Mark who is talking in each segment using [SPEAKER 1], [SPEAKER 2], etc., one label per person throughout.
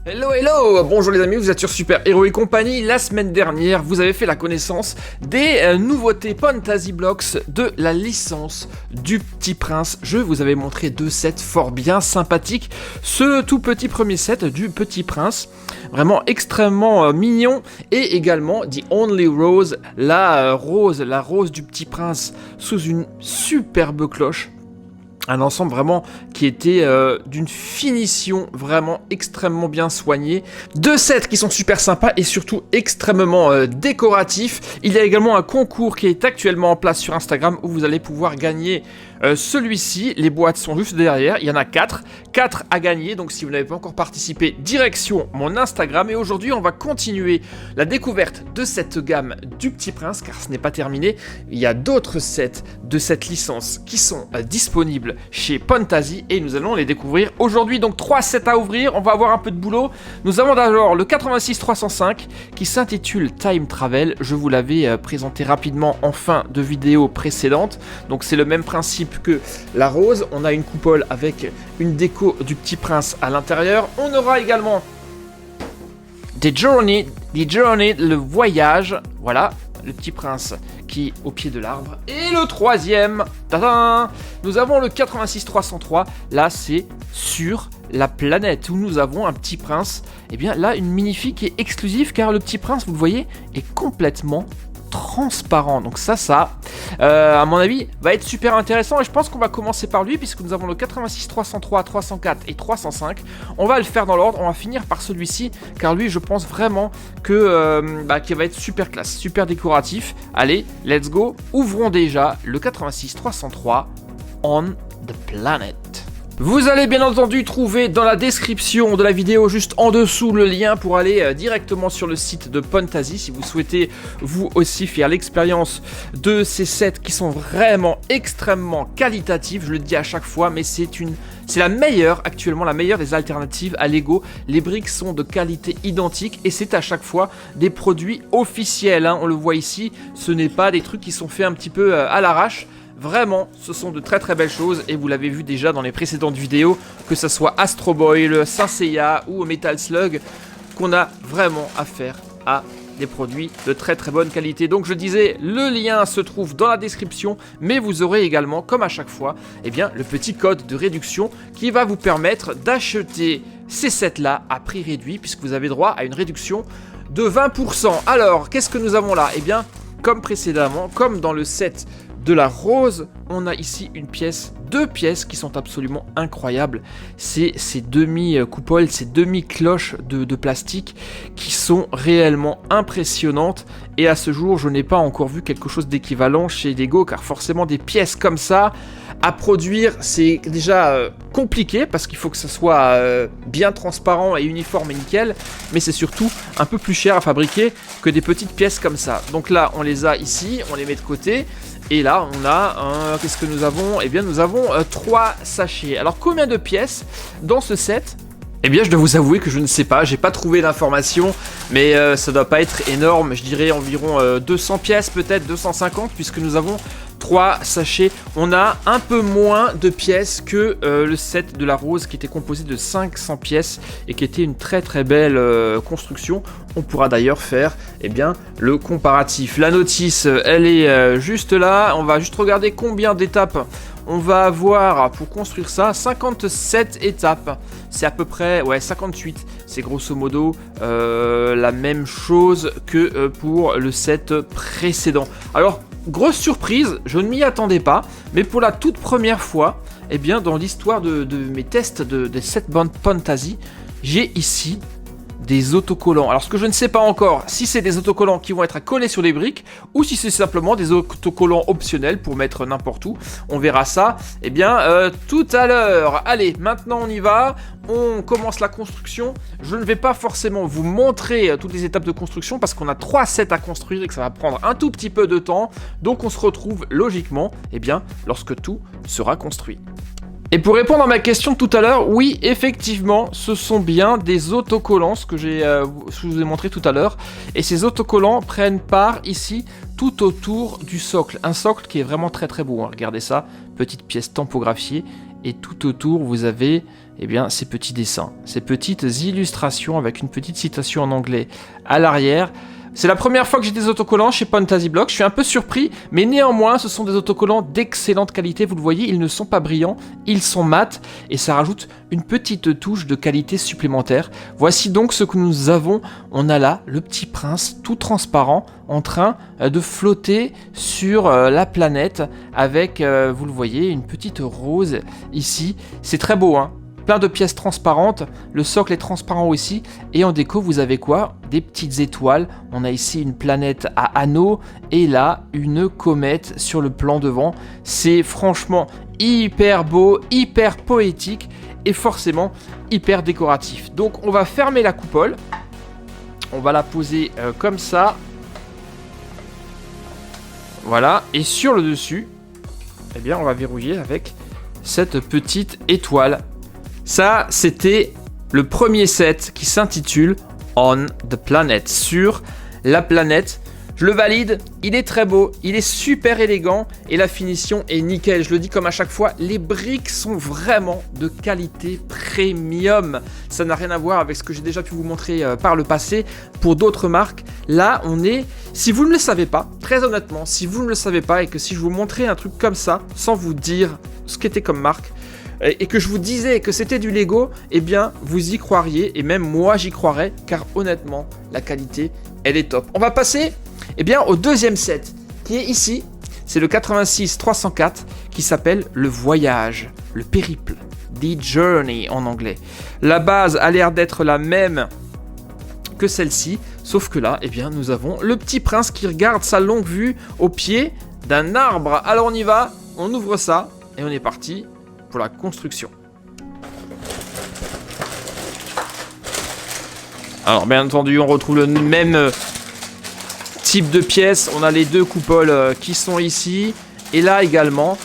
[SPEAKER 1] Hello, hello! Bonjour les amis, vous êtes sur Super Hero et compagnie. La semaine dernière, vous avez fait la connaissance des nouveautés Fantasy Blocks de la licence du Petit Prince. Je vous avais montré deux sets fort bien sympathiques. Ce tout petit premier set du Petit Prince, vraiment extrêmement mignon. Et également The Only Rose, la rose du Petit Prince sous une superbe cloche. Un ensemble vraiment qui était d'une finition vraiment extrêmement bien soignée. Deux sets qui sont super sympas et surtout extrêmement décoratifs. Il y a également un concours qui est actuellement en place sur Instagram où vous allez pouvoir gagner celui-ci. Les boîtes sont juste derrière, il y en a 4 à gagner, donc si vous n'avez pas encore participé, direction mon Instagram. Et aujourd'hui on va continuer la découverte de cette gamme du Petit Prince, car ce n'est pas terminé. Il y a d'autres sets de cette licence qui sont disponibles chez Fantasy et nous allons les découvrir aujourd'hui. Donc 3 sets à ouvrir, on va avoir un peu de boulot. Nous avons d'abord le 86-305 qui s'intitule Time Travel. Je vous l'avais présenté rapidement en fin de vidéo précédente, donc c'est le même principe que la rose. On a une coupole avec une déco du Petit Prince à l'intérieur. On aura également The Journey, le voyage. Voilà, le Petit Prince qui est au pied de l'arbre. Et le troisième, tadam, nous avons le 86-303. Là, c'est sur la planète où nous avons un Petit Prince. Et bien là, une minifig qui est exclusive car le Petit Prince, vous le voyez, est complètement transparent. Donc ça à mon avis va être super intéressant et je pense qu'on va commencer par lui puisque nous avons le 86, 303, 304 et 305. On va le faire dans l'ordre, on va finir par celui-ci car lui je pense vraiment que qu'il va être super classe, super décoratif. Allez, let's go, ouvrons déjà le 86 303 On the Planet. Vous allez bien entendu trouver dans la description de la vidéo juste en dessous le lien pour aller directement sur le site de Fantasy si vous souhaitez vous aussi faire l'expérience de ces sets qui sont vraiment extrêmement qualitatifs. Je le dis à chaque fois, mais c'est la meilleure actuellement, la meilleure des alternatives à Lego. Les briques sont de qualité identique et c'est à chaque fois des produits officiels, hein. On le voit ici, ce n'est pas des trucs qui sont faits un petit peu à l'arrache. Vraiment, ce sont de très très belles choses et vous l'avez vu déjà dans les précédentes vidéos, que ce soit Astro Boy, le Saint Seiya ou Metal Slug, qu'on a vraiment affaire à des produits de très très bonne qualité. Donc je disais, le lien se trouve dans la description, mais vous aurez également, comme à chaque fois, eh bien, le petit code de réduction qui va vous permettre d'acheter ces sets-là à prix réduit, puisque vous avez droit à une réduction de 20%. Alors, qu'est-ce que nous avons là? Eh bien, comme précédemment, comme dans le set de la rose, on a ici deux pièces qui sont absolument incroyables. C'est ces demi-coupoles, ces demi-cloches de plastique qui sont réellement impressionnantes. Et à ce jour, je n'ai pas encore vu quelque chose d'équivalent chez Lego, car forcément des pièces comme ça à produire, c'est déjà compliqué parce qu'il faut que ça soit bien transparent et uniforme et nickel, mais c'est surtout un peu plus cher à fabriquer que des petites pièces comme ça. Donc là, on les a ici, on les met de côté. Et là, on a, qu'est-ce que nous avons? Eh bien, nous avons 3 sachets. Alors, combien de pièces dans ce set? Eh bien, je dois vous avouer que je ne sais pas. J'ai pas trouvé l'information, mais ça doit pas être énorme. Je dirais environ 200 pièces, peut-être 250, puisque nous avons 3 sachets. On a un peu moins de pièces que le set de la rose qui était composé de 500 pièces et qui était une très très belle construction. On pourra d'ailleurs faire le comparatif. La notice, elle est juste là. On va juste regarder combien d'étapes on va avoir pour construire ça. 57 étapes. C'est à peu près 58. C'est grosso modo la même chose que pour le set précédent. Alors, grosse surprise, je ne m'y attendais pas, mais pour la toute première fois, dans l'histoire de mes tests de cette bande Fantasy, j'ai ici des autocollants. Alors ce que je ne sais pas encore, si c'est des autocollants qui vont être à coller sur les briques ou si c'est simplement des autocollants optionnels pour mettre n'importe où. On verra ça tout à l'heure. Allez, maintenant on y va. On commence la construction. Je ne vais pas forcément vous montrer toutes les étapes de construction parce qu'on a 3 sets à construire et que ça va prendre un tout petit peu de temps. Donc on se retrouve logiquement lorsque tout sera construit. Et pour répondre à ma question tout à l'heure, oui, effectivement, ce sont bien des autocollants, ce que je vous ai montré tout à l'heure. Et ces autocollants prennent part ici tout autour du socle. Un socle qui est vraiment très très beau, hein. Regardez ça, petite pièce tampographiée. Et tout autour, vous avez eh bien, ces petits dessins, ces petites illustrations avec une petite citation en anglais à l'arrière. C'est la première fois que j'ai des autocollants chez PantasyBlocks, je suis un peu surpris, mais néanmoins ce sont des autocollants d'excellente qualité, vous le voyez, ils ne sont pas brillants, ils sont mat, et ça rajoute une petite touche de qualité supplémentaire. Voici donc ce que nous avons, on a là le petit prince tout transparent, en train de flotter sur la planète, avec, vous le voyez, une petite rose ici, c'est très beau, hein. Plein de pièces transparentes, le socle est transparent aussi, et en déco vous avez quoi? Des petites étoiles, on a ici une planète à anneaux, et là une comète sur le plan devant, c'est franchement hyper beau, hyper poétique, et forcément hyper décoratif. Donc on va fermer la coupole, on va la poser comme ça, voilà, et sur le dessus, eh bien on va verrouiller avec cette petite étoile. Ça, c'était le premier set qui s'intitule On the Planet, sur la planète. Je le valide, il est très beau, il est super élégant et la finition est nickel. Je le dis comme à chaque fois, les briques sont vraiment de qualité premium. Ça n'a rien à voir avec ce que j'ai déjà pu vous montrer par le passé pour d'autres marques. Là, on est, si vous ne le savez pas, très honnêtement, si vous ne le savez pas et que si je vous montrais un truc comme ça, sans vous dire ce qu'était comme marque, et que je vous disais que c'était du Lego, eh bien vous y croiriez, et même moi j'y croirais, car honnêtement la qualité elle est top. On va passer au deuxième set qui est ici, c'est le 86-304 qui s'appelle le voyage, le périple, The Journey en anglais. La base a l'air d'être la même que celle-ci, sauf que là nous avons le petit prince qui regarde sa longue vue au pied d'un arbre. Alors on y va, on ouvre ça et on est parti pour la construction. Alors bien entendu on retrouve le même type de pièces, on a les deux coupoles qui sont ici, et là également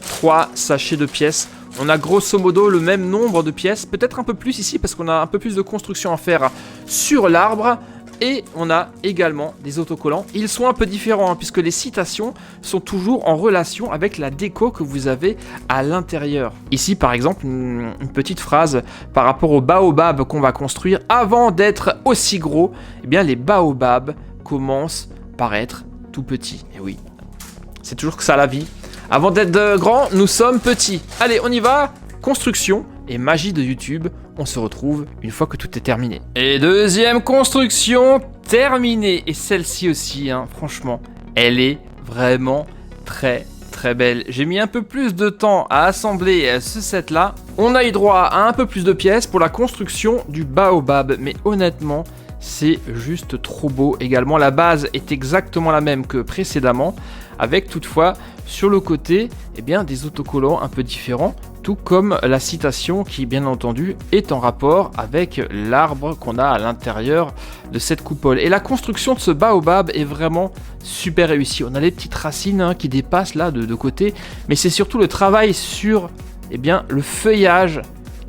[SPEAKER 1] 3 sachets de pièces. On a grosso modo le même nombre de pièces, peut-être un peu plus ici parce qu'on a un peu plus de construction à faire sur l'arbre. Et on a également des autocollants. Ils sont un peu différents puisque les citations sont toujours en relation avec la déco que vous avez à l'intérieur. Ici par exemple une petite phrase par rapport aux baobabs qu'on va construire. Avant d'être aussi gros, les baobabs commencent par être tout petits. Et oui, c'est toujours que ça la vie. Avant d'être grands, nous sommes petits. Allez, on y va. Construction et magie de YouTube, on se retrouve une fois que tout est terminé. Et deuxième construction terminée, et celle-ci aussi, franchement, elle est vraiment très belle. J'ai mis un peu plus de temps à assembler ce set là. On a eu droit à un peu plus de pièces pour la construction du baobab, mais honnêtement, c'est juste trop beau. Également, la base est exactement la même que précédemment, avec toutefois sur le côté des autocollants un peu différents, tout comme la citation qui bien entendu est en rapport avec l'arbre qu'on a à l'intérieur de cette coupole. Et la construction de ce baobab est vraiment super réussie. On a les petites racines qui dépassent là de côté, mais c'est surtout le travail sur le feuillage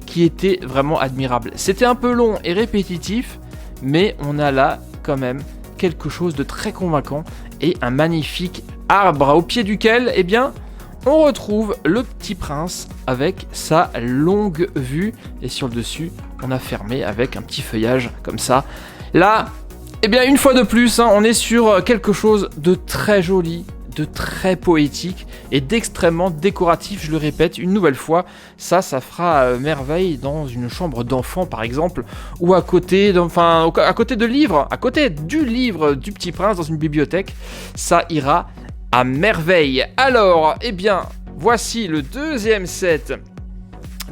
[SPEAKER 1] qui était vraiment admirable. C'était un peu long et répétitif, mais on a là quand même quelque chose de très convaincant et un magnifique arbre au pied duquel on retrouve le petit prince avec sa longue vue, et sur le dessus on a fermé avec un petit feuillage comme ça. Là une fois de plus on est sur quelque chose de très joli, de très poétique et d'extrêmement décoratif. Je le répète une nouvelle fois, ça fera merveille dans une chambre d'enfant par exemple, ou à côté de livres, à côté du livre du Petit Prince dans une bibliothèque, ça ira à merveille. Alors voici le deuxième set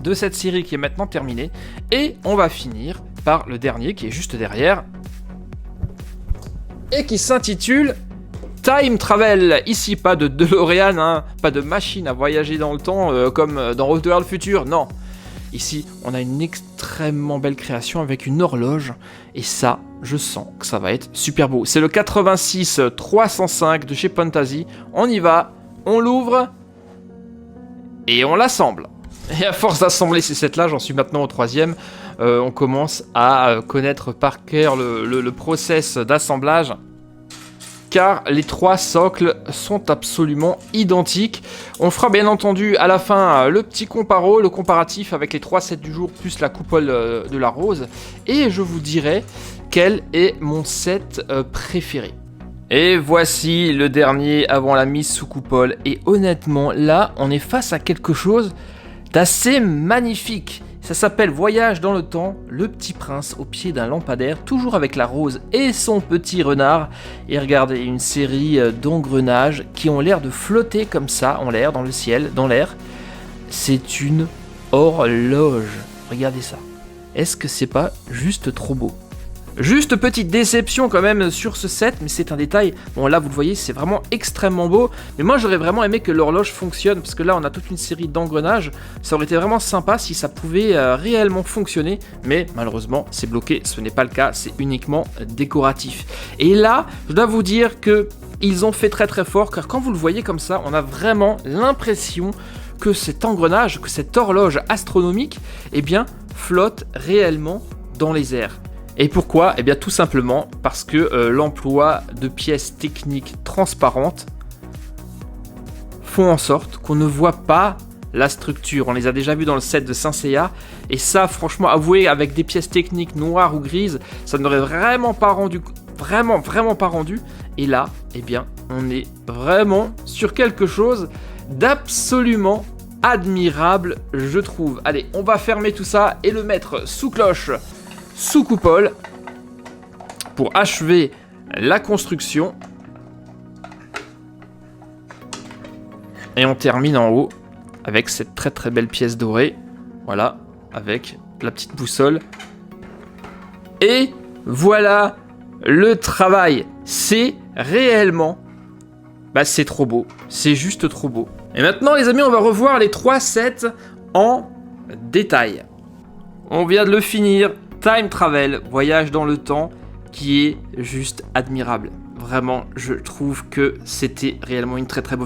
[SPEAKER 1] de cette série qui est maintenant terminée, et on va finir par le dernier qui est juste derrière et qui s'intitule Time Travel. Ici, pas de DeLorean, pas de machine à voyager dans le temps comme dans Retour vers le futur, non. Ici, on a une extrêmement belle création avec une horloge, et ça, je sens que ça va être super beau. C'est le 86-305 de chez Pantasy. On y va, on l'ouvre, et on l'assemble. Et à force d'assembler ces sets-là, j'en suis maintenant au troisième, on commence à connaître par cœur le process d'assemblage. car les 3 socles sont absolument identiques. On fera bien entendu à la fin le petit le comparatif avec les 3 sets du jour plus la coupole de la rose, et je vous dirai quel est mon set préféré. Et voici le dernier avant la mise sous coupole, et honnêtement là on est face à quelque chose d'assez magnifique. Ça s'appelle Voyage dans le temps, le petit prince au pied d'un lampadaire, toujours avec la rose et son petit renard. Et regardez, une série d'engrenages qui ont l'air de flotter comme ça, en l'air, dans le ciel, dans l'air. C'est une horloge. Regardez ça. Est-ce que c'est pas juste trop beau ? Juste petite déception quand même sur ce set, mais c'est un détail. Bon là vous le voyez, c'est vraiment extrêmement beau. Mais moi j'aurais vraiment aimé que l'horloge fonctionne, parce que là on a toute une série d'engrenages. Ça aurait été vraiment sympa si ça pouvait réellement fonctionner. Mais malheureusement c'est bloqué, ce n'est pas le cas, c'est uniquement décoratif. Et là, je dois vous dire que ils ont fait très très fort, car quand vous le voyez comme ça, on a vraiment l'impression que cet engrenage, que cette horloge astronomique, eh bien, flotte réellement dans les airs. Et pourquoi ? Eh bien tout simplement parce que l'emploi de pièces techniques transparentes font en sorte qu'on ne voit pas la structure. On les a déjà vus dans le set de Saint Seiya, et ça franchement avouez, avec des pièces techniques noires ou grises, ça n'aurait vraiment pas rendu, vraiment pas rendu. Et là, eh bien on est vraiment sur quelque chose d'absolument admirable, je trouve. Allez, on va fermer tout ça et le mettre sous cloche, sous coupole, pour achever la construction. Et on termine en haut avec cette très très belle pièce dorée. Voilà, avec la petite boussole. Et voilà le travail. C'est réellement... c'est trop beau. C'est juste trop beau. Et maintenant les amis, on va revoir les 3 sets en détail. On vient de le finir. Time Travel, voyage dans le temps, qui est juste admirable. Vraiment, je trouve que c'était réellement une très très bonne idée.